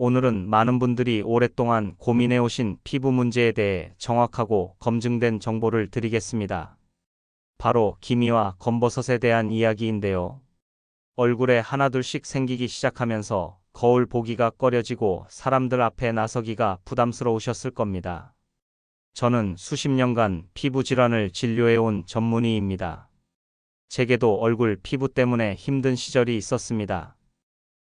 오늘은 많은 분들이 오랫동안 고민해 오신 피부 문제에 대해 정확하고 검증된 정보를 드리겠습니다. 바로 기미와 검버섯에 대한 이야기인데요. 얼굴에 하나둘씩 생기기 시작하면서 거울 보기가 꺼려지고 사람들 앞에 나서기가 부담스러우셨을 겁니다. 저는 수십 년간 피부 질환을 진료해온 전문의입니다. 제게도 얼굴 피부 때문에 힘든 시절이 있었습니다.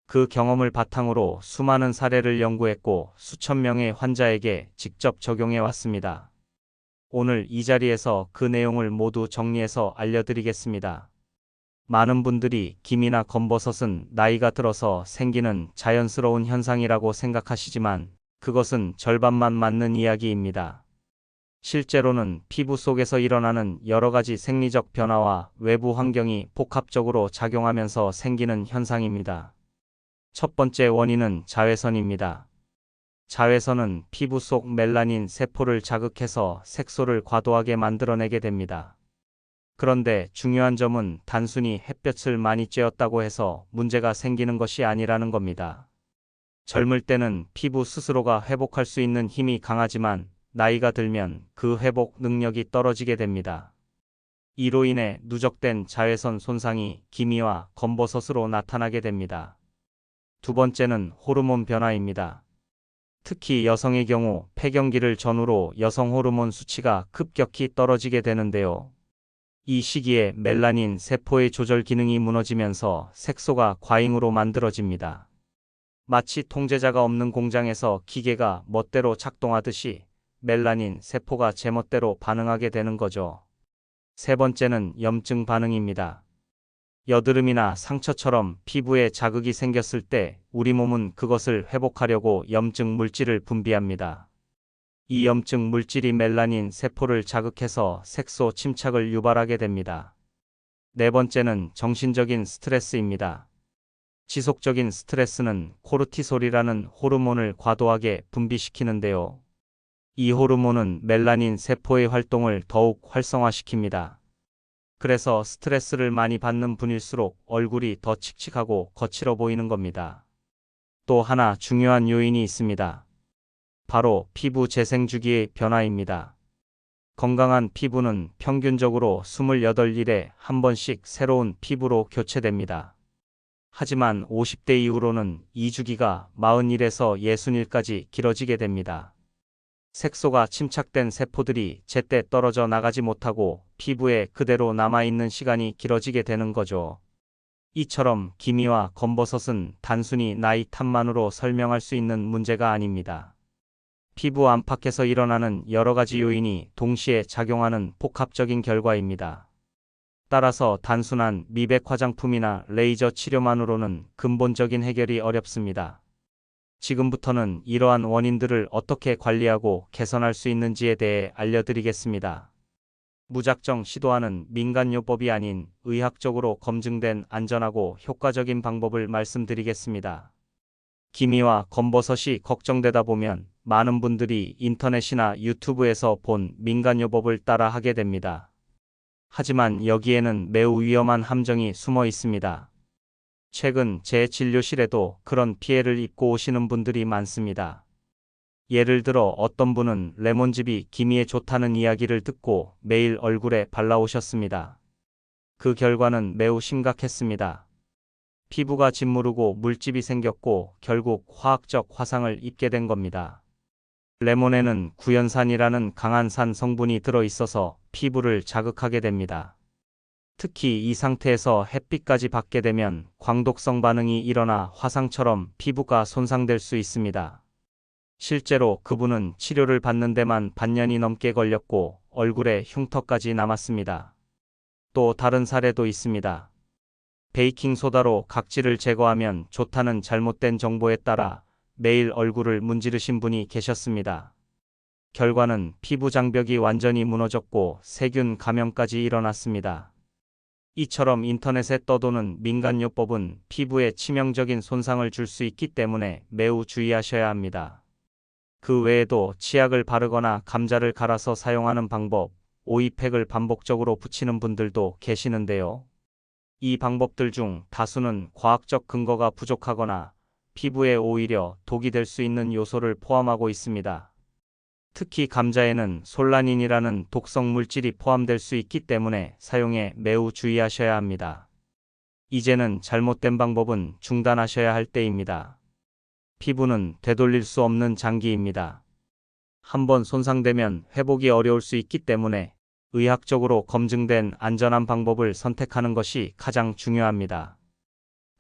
그 경험을 바탕으로 수많은 사례를 연구했고 수천 명의 환자에게 직접 적용해 왔습니다. 오늘 이 자리에서 그 내용을 모두 정리해서 알려드리겠습니다. 많은 분들이 기미나 검버섯은 나이가 들어서 생기는 자연스러운 현상이라고 생각하시지만 그것은 절반만 맞는 이야기입니다. 실제로는 피부 속에서 일어나는 여러 가지 생리적 변화와 외부 환경이 복합적으로 작용하면서 생기는 현상입니다. 첫 번째 원인은 자외선입니다. 자외선은 피부 속 멜라닌 세포를 자극해서 색소를 과도하게 만들어내게 됩니다. 그런데 중요한 점은 단순히 햇볕을 많이 쬐었다고 해서 문제가 생기는 것이 아니라는 겁니다. 젊을 때는 피부 스스로가 회복할 수 있는 힘이 강하지만 나이가 들면 그 회복 능력이 떨어지게 됩니다. 이로 인해 누적된 자외선 손상이 기미와 검버섯으로 나타나게 됩니다. 두 번째는 호르몬 변화입니다. 특히 여성의 경우 폐경기를 전후로 여성 호르몬 수치가 급격히 떨어지게 되는데요. 이 시기에 멜라닌 세포의 조절 기능이 무너지면서 색소가 과잉으로 만들어집니다. 마치 통제자가 없는 공장에서 기계가 멋대로 작동하듯이 멜라닌 세포가 제멋대로 반응하게 되는 거죠. 세 번째는 염증 반응입니다. 여드름이나 상처처럼 피부에 자극이 생겼을 때 우리 몸은 그것을 회복하려고 염증 물질을 분비합니다. 이 염증 물질이 멜라닌 세포를 자극해서 색소 침착을 유발하게 됩니다. 네 번째는 정신적인 스트레스입니다. 지속적인 스트레스는 코르티솔이라는 호르몬을 과도하게 분비시키는데요. 이 호르몬은 멜라닌 세포의 활동을 더욱 활성화시킵니다. 그래서 스트레스를 많이 받는 분일수록 얼굴이 더 칙칙하고 거칠어 보이는 겁니다. 또 하나 중요한 요인이 있습니다. 바로 피부 재생 주기의 변화입니다. 건강한 피부는 평균적으로 28일에 한 번씩 새로운 피부로 교체됩니다. 하지만 50대 이후로는 이 주기가 40일에서 60일까지 길어지게 됩니다. 색소가 침착된 세포들이 제때 떨어져 나가지 못하고 피부에 그대로 남아있는 시간이 길어지게 되는 거죠. 이처럼 기미와 검버섯은 단순히 나이 탓만으로 설명할 수 있는 문제가 아닙니다. 피부 안팎에서 일어나는 여러 가지 요인이 동시에 작용하는 복합적인 결과입니다. 따라서 단순한 미백 화장품이나 레이저 치료만으로는 근본적인 해결이 어렵습니다. 지금부터는 이러한 원인들을 어떻게 관리하고 개선할 수 있는지에 대해 알려드리겠습니다. 무작정 시도하는 민간요법이 아닌 의학적으로 검증된 안전하고 효과적인 방법을 말씀드리겠습니다. 기미와 검버섯이 걱정되다 보면 많은 분들이 인터넷이나 유튜브에서 본 민간요법을 따라 하게 됩니다. 하지만 여기에는 매우 위험한 함정이 숨어 있습니다. 최근 제 진료실에도 그런 피해를 입고 오시는 분들이 많습니다. 예를 들어 어떤 분은 레몬즙이 기미에 좋다는 이야기를 듣고 매일 얼굴에 발라오셨습니다. 그 결과는 매우 심각했습니다. 피부가 짓무르고 물집이 생겼고 결국 화학적 화상을 입게 된 겁니다. 레몬에는 구연산이라는 강한 산 성분이 들어 있어서 피부를 자극하게 됩니다. 특히 이 상태에서 햇빛까지 받게 되면 광독성 반응이 일어나 화상처럼 피부가 손상될 수 있습니다. 실제로 그분은 치료를 받는 데만 반년이 넘게 걸렸고 얼굴에 흉터까지 남았습니다. 또 다른 사례도 있습니다. 베이킹소다로 각질을 제거하면 좋다는 잘못된 정보에 따라 매일 얼굴을 문지르신 분이 계셨습니다. 결과는 피부 장벽이 완전히 무너졌고 세균 감염까지 일어났습니다. 이처럼 인터넷에 떠도는 민간요법은 피부에 치명적인 손상을 줄 수 있기 때문에 매우 주의하셔야 합니다. 그 외에도 치약을 바르거나 감자를 갈아서 사용하는 방법, 오이팩을 반복적으로 붙이는 분들도 계시는데요. 이 방법들 중 다수는 과학적 근거가 부족하거나 피부에 오히려 독이 될 수 있는 요소를 포함하고 있습니다. 특히 감자에는 솔라닌이라는 독성 물질이 포함될 수 있기 때문에 사용에 매우 주의하셔야 합니다. 이제는 잘못된 방법은 중단하셔야 할 때입니다. 피부는 되돌릴 수 없는 장기입니다. 한번 손상되면 회복이 어려울 수 있기 때문에 의학적으로 검증된 안전한 방법을 선택하는 것이 가장 중요합니다.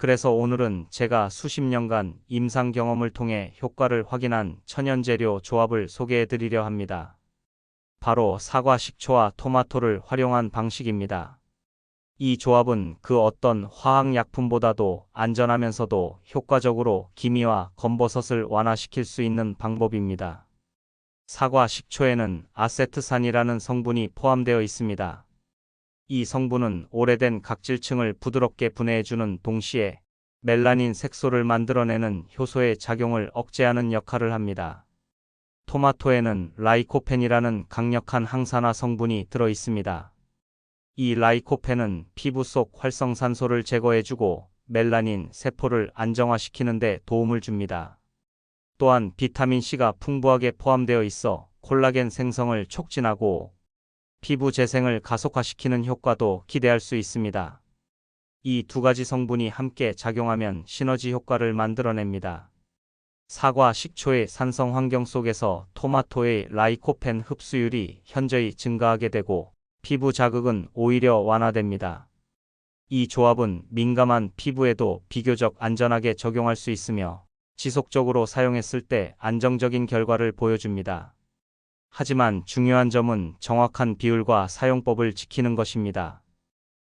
그래서 오늘은 제가 수십 년간 임상 경험을 통해 효과를 확인한 천연재료 조합을 소개해 드리려 합니다. 바로 사과 식초와 토마토를 활용한 방식입니다. 이 조합은 그 어떤 화학약품보다도 안전하면서도 효과적으로 기미와 검버섯을 완화시킬 수 있는 방법입니다. 사과 식초에는 아세트산이라는 성분이 포함되어 있습니다. 이 성분은 오래된 각질층을 부드럽게 분해해주는 동시에 멜라닌 색소를 만들어내는 효소의 작용을 억제하는 역할을 합니다. 토마토에는 라이코펜이라는 강력한 항산화 성분이 들어 있습니다. 이 라이코펜은 피부 속 활성산소를 제거해주고 멜라닌 세포를 안정화시키는 데 도움을 줍니다. 또한 비타민C가 풍부하게 포함되어 있어 콜라겐 생성을 촉진하고 피부 재생을 가속화시키는 효과도 기대할 수 있습니다. 이 두 가지 성분이 함께 작용하면 시너지 효과를 만들어냅니다. 사과 식초의 산성 환경 속에서 토마토의 라이코펜 흡수율이 현저히 증가하게 되고 피부 자극은 오히려 완화됩니다. 이 조합은 민감한 피부에도 비교적 안전하게 적용할 수 있으며 지속적으로 사용했을 때 안정적인 결과를 보여줍니다. 하지만 중요한 점은 정확한 비율과 사용법을 지키는 것입니다.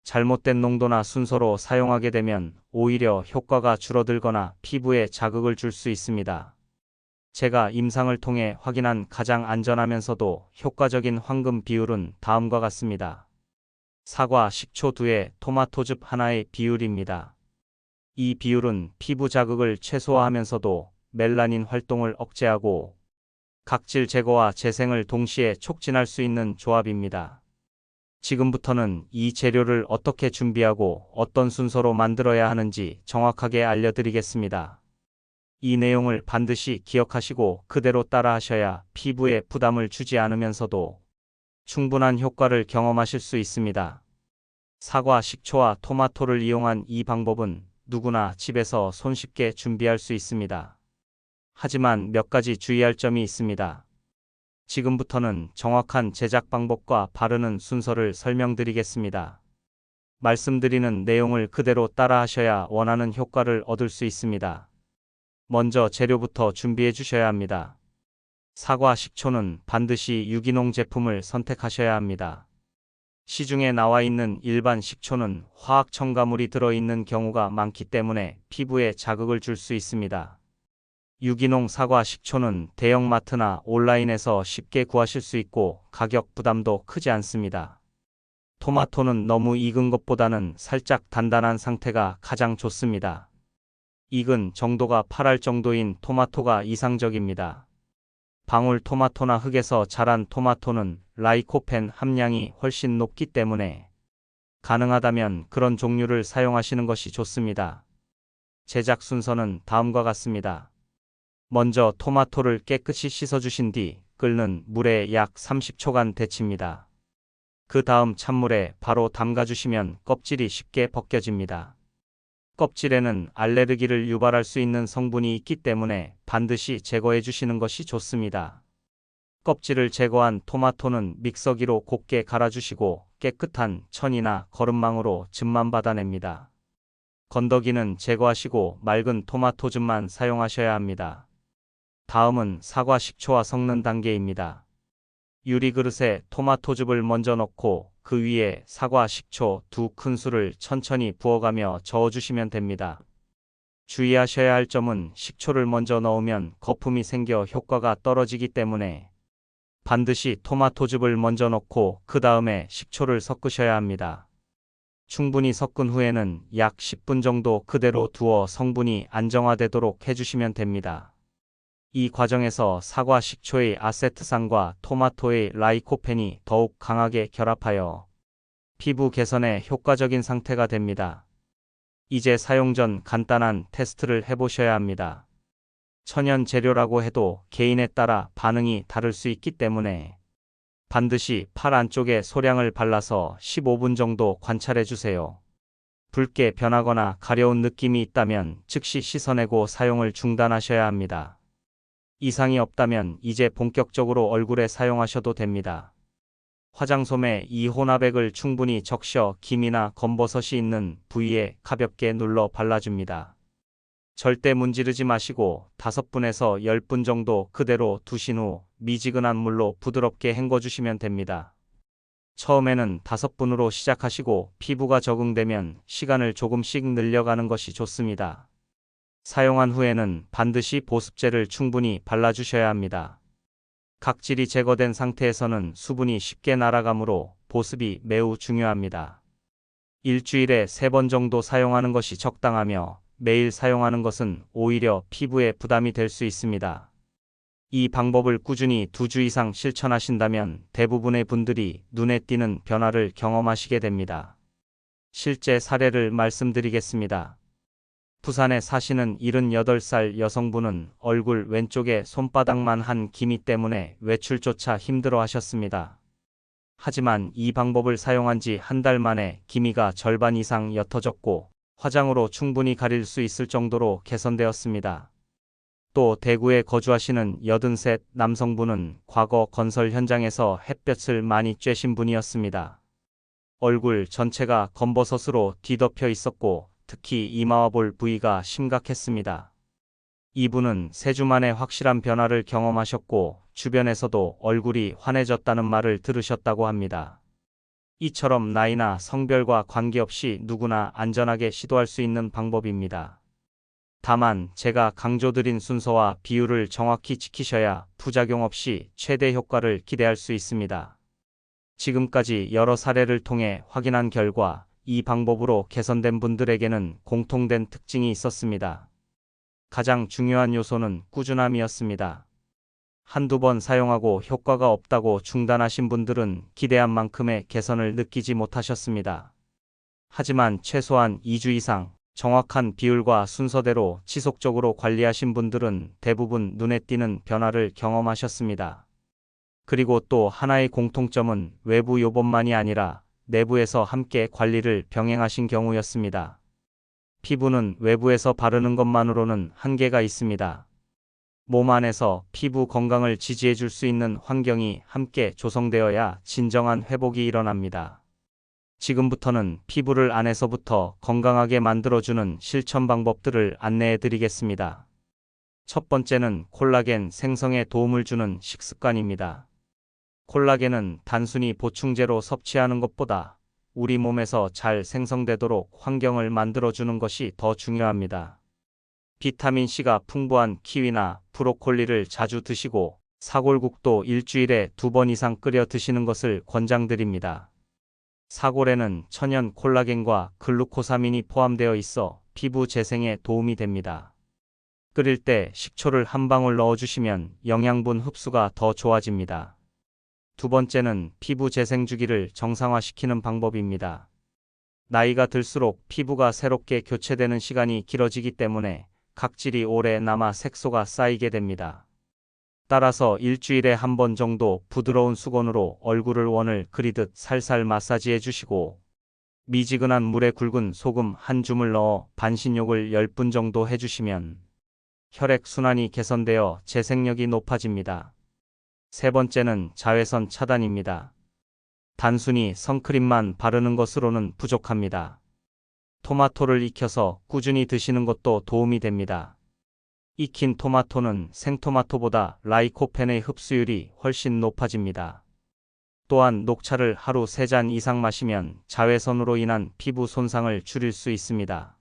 잘못된 농도나 순서로 사용하게 되면 오히려 효과가 줄어들거나 피부에 자극을 줄 수 있습니다. 제가 임상을 통해 확인한 가장 안전하면서도 효과적인 황금 비율은 다음과 같습니다. 사과 식초 2에 토마토즙 1의 비율입니다. 이 비율은 피부 자극을 최소화하면서도 멜라닌 활동을 억제하고 각질 제거와 재생을 동시에 촉진할 수 있는 조합입니다. 지금부터는 이 재료를 어떻게 준비하고 어떤 순서로 만들어야 하는지 정확하게 알려드리겠습니다. 이 내용을 반드시 기억하시고 그대로 따라하셔야 피부에 부담을 주지 않으면서도 충분한 효과를 경험하실 수 있습니다. 사과 식초와 토마토를 이용한 이 방법은 누구나 집에서 손쉽게 준비할 수 있습니다. 하지만 몇 가지 주의할 점이 있습니다. 지금부터는 정확한 제작 방법과 바르는 순서를 설명드리겠습니다. 말씀드리는 내용을 그대로 따라하셔야 원하는 효과를 얻을 수 있습니다. 먼저 재료부터 준비해 주셔야 합니다. 사과 식초는 반드시 유기농 제품을 선택하셔야 합니다. 시중에 나와 있는 일반 식초는 화학 첨가물이 들어있는 경우가 많기 때문에 피부에 자극을 줄 수 있습니다. 유기농 사과 식초는 대형마트나 온라인에서 쉽게 구하실 수 있고 가격 부담도 크지 않습니다. 토마토는 너무 익은 것보다는 살짝 단단한 상태가 가장 좋습니다. 익은 정도가 8할 정도인 토마토가 이상적입니다. 방울토마토나 흙에서 자란 토마토는 라이코펜 함량이 훨씬 높기 때문에 가능하다면 그런 종류를 사용하시는 것이 좋습니다. 제작 순서는 다음과 같습니다. 먼저 토마토를 깨끗이 씻어주신 뒤 끓는 물에 약 30초간 데칩니다. 그 다음 찬물에 바로 담가주시면 껍질이 쉽게 벗겨집니다. 껍질에는 알레르기를 유발할 수 있는 성분이 있기 때문에 반드시 제거해 주시는 것이 좋습니다. 껍질을 제거한 토마토는 믹서기로 곱게 갈아주시고 깨끗한 천이나 거름망으로 즙만 받아냅니다. 건더기는 제거하시고 맑은 토마토즙만 사용하셔야 합니다. 다음은 사과 식초와 섞는 단계입니다. 유리그릇에 토마토즙을 먼저 넣고 그 위에 사과 식초 2큰술을 천천히 부어가며 저어주시면 됩니다. 주의하셔야 할 점은 식초를 먼저 넣으면 거품이 생겨 효과가 떨어지기 때문에 반드시 토마토즙을 먼저 넣고 그 다음에 식초를 섞으셔야 합니다. 충분히 섞은 후에는 약 10분 정도 그대로 두어 성분이 안정화되도록 해주시면 됩니다. 이 과정에서 사과 식초의 아세트산과 토마토의 라이코펜이 더욱 강하게 결합하여 피부 개선에 효과적인 상태가 됩니다. 이제 사용 전 간단한 테스트를 해보셔야 합니다. 천연 재료라고 해도 개인에 따라 반응이 다를 수 있기 때문에 반드시 팔 안쪽에 소량을 발라서 15분 정도 관찰해 주세요. 붉게 변하거나 가려운 느낌이 있다면 즉시 씻어내고 사용을 중단하셔야 합니다. 이상이 없다면 이제 본격적으로 얼굴에 사용하셔도 됩니다. 화장솜에 이 혼합액을 충분히 적셔 김이나 검버섯이 있는 부위에 가볍게 눌러 발라줍니다. 절대 문지르지 마시고 5분에서 10분 정도 그대로 두신 후 미지근한 물로 부드럽게 헹궈주시면 됩니다. 처음에는 5분으로 시작하시고 피부가 적응되면 시간을 조금씩 늘려가는 것이 좋습니다. 사용한 후에는 반드시 보습제를 충분히 발라주셔야 합니다. 각질이 제거된 상태에서는 수분이 쉽게 날아가므로 보습이 매우 중요합니다. 일주일에 3번 정도 사용하는 것이 적당하며 매일 사용하는 것은 오히려 피부에 부담이 될 수 있습니다. 이 방법을 꾸준히 2주 이상 실천하신다면 대부분의 분들이 눈에 띄는 변화를 경험하시게 됩니다. 실제 사례를 말씀드리겠습니다. 부산에 사시는 78살 여성분은 얼굴 왼쪽에 손바닥만 한 기미 때문에 외출조차 힘들어 하셨습니다. 하지만 이 방법을 사용한 지 한 달 만에 기미가 절반 이상 옅어졌고 화장으로 충분히 가릴 수 있을 정도로 개선되었습니다. 또 대구에 거주하시는 83 남성분은 과거 건설 현장에서 햇볕을 많이 쬐신 분이었습니다. 얼굴 전체가 검버섯으로 뒤덮여 있었고 특히 이마와 볼 부위가 심각했습니다. 이분은 3주 만에 확실한 변화를 경험하셨고 주변에서도 얼굴이 환해졌다는 말을 들으셨다고 합니다. 이처럼 나이나 성별과 관계없이 누구나 안전하게 시도할 수 있는 방법입니다. 다만 제가 강조드린 순서와 비율을 정확히 지키셔야 부작용 없이 최대 효과를 기대할 수 있습니다. 지금까지 여러 사례를 통해 확인한 결과 이 방법으로 개선된 분들에게는 공통된 특징이 있었습니다. 가장 중요한 요소는 꾸준함이었습니다. 한두 번 사용하고 효과가 없다고 중단하신 분들은 기대한 만큼의 개선을 느끼지 못하셨습니다. 하지만 최소한 2주 이상 정확한 비율과 순서대로 지속적으로 관리하신 분들은 대부분 눈에 띄는 변화를 경험하셨습니다. 그리고 또 하나의 공통점은 외부 요법만이 아니라 내부에서 함께 관리를 병행하신 경우였습니다. 피부는 외부에서 바르는 것만으로는 한계가 있습니다. 몸 안에서 피부 건강을 지지해 줄 수 있는 환경이 함께 조성되어야 진정한 회복이 일어납니다. 지금부터는 피부를 안에서부터 건강하게 만들어주는 실천 방법들을 안내해 드리겠습니다. 첫 번째는 콜라겐 생성에 도움을 주는 식습관입니다. 콜라겐은 단순히 보충제로 섭취하는 것보다 우리 몸에서 잘 생성되도록 환경을 만들어주는 것이 더 중요합니다. 비타민C가 풍부한 키위나 브로콜리를 자주 드시고 사골국도 일주일에 2번 이상 끓여 드시는 것을 권장드립니다. 사골에는 천연 콜라겐과 글루코사민이 포함되어 있어 피부 재생에 도움이 됩니다. 끓일 때 식초를 한 방울 넣어주시면 영양분 흡수가 더 좋아집니다. 두 번째는 피부 재생 주기를 정상화시키는 방법입니다. 나이가 들수록 피부가 새롭게 교체되는 시간이 길어지기 때문에 각질이 오래 남아 색소가 쌓이게 됩니다. 따라서 일주일에 한 번 정도 부드러운 수건으로 얼굴을 원을 그리듯 살살 마사지해 주시고 미지근한 물에 굵은 소금 한 줌을 넣어 반신욕을 10분 정도 해주시면 혈액순환이 개선되어 재생력이 높아집니다. 세 번째는 자외선 차단입니다. 단순히 선크림만 바르는 것으로는 부족합니다. 토마토를 익혀서 꾸준히 드시는 것도 도움이 됩니다. 익힌 토마토는 생토마토보다 라이코펜의 흡수율이 훨씬 높아집니다. 또한 녹차를 하루 3잔 이상 마시면 자외선으로 인한 피부 손상을 줄일 수 있습니다.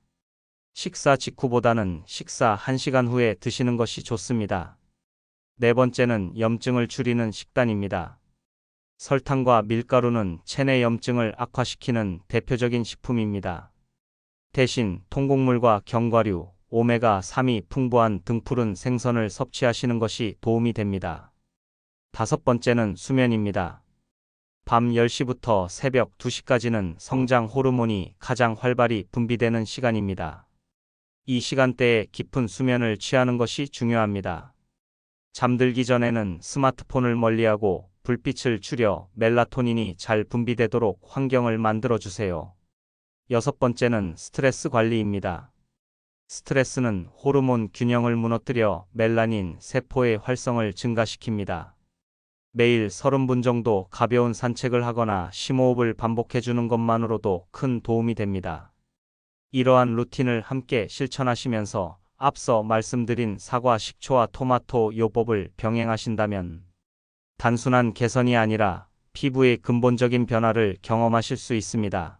식사 직후보다는 식사 1시간 후에 드시는 것이 좋습니다. 네 번째는 염증을 줄이는 식단입니다. 설탕과 밀가루는 체내 염증을 악화시키는 대표적인 식품입니다. 대신 통곡물과 견과류, 오메가3이 풍부한 등푸른 생선을 섭취하시는 것이 도움이 됩니다. 다섯 번째는 수면입니다. 밤 10시부터 새벽 2시까지는 성장 호르몬이 가장 활발히 분비되는 시간입니다. 이 시간대에 깊은 수면을 취하는 것이 중요합니다. 잠들기 전에는 스마트폰을 멀리하고 불빛을 줄여 멜라토닌이 잘 분비되도록 환경을 만들어 주세요. 여섯 번째는 스트레스 관리입니다. 스트레스는 호르몬 균형을 무너뜨려 멜라닌 세포의 활성을 증가시킵니다. 매일 30분 정도 가벼운 산책을 하거나 심호흡을 반복해 주는 것만으로도 큰 도움이 됩니다. 이러한 루틴을 함께 실천하시면서 앞서 말씀드린 사과, 식초와 토마토 요법을 병행하신다면 단순한 개선이 아니라 피부의 근본적인 변화를 경험하실 수 있습니다.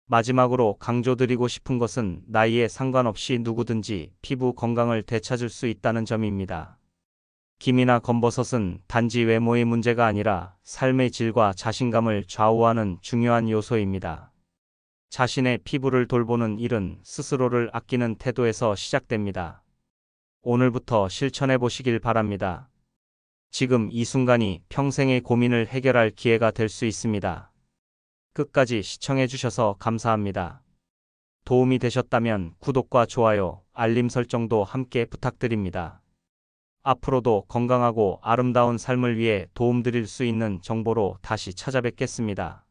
마지막으로 강조드리고 싶은 것은 나이에 상관없이 누구든지 피부 건강을 되찾을 수 있다는 점입니다. 김이나 검버섯은 단지 외모의 문제가 아니라 삶의 질과 자신감을 좌우하는 중요한 요소입니다. 자신의 피부를 돌보는 일은 스스로를 아끼는 태도에서 시작됩니다. 오늘부터 실천해 보시길 바랍니다. 지금 이 순간이 평생의 고민을 해결할 기회가 될 수 있습니다. 끝까지 시청해 주셔서 감사합니다. 도움이 되셨다면 구독과 좋아요, 알림 설정도 함께 부탁드립니다. 앞으로도 건강하고 아름다운 삶을 위해 도움드릴 수 있는 정보로 다시 찾아뵙겠습니다.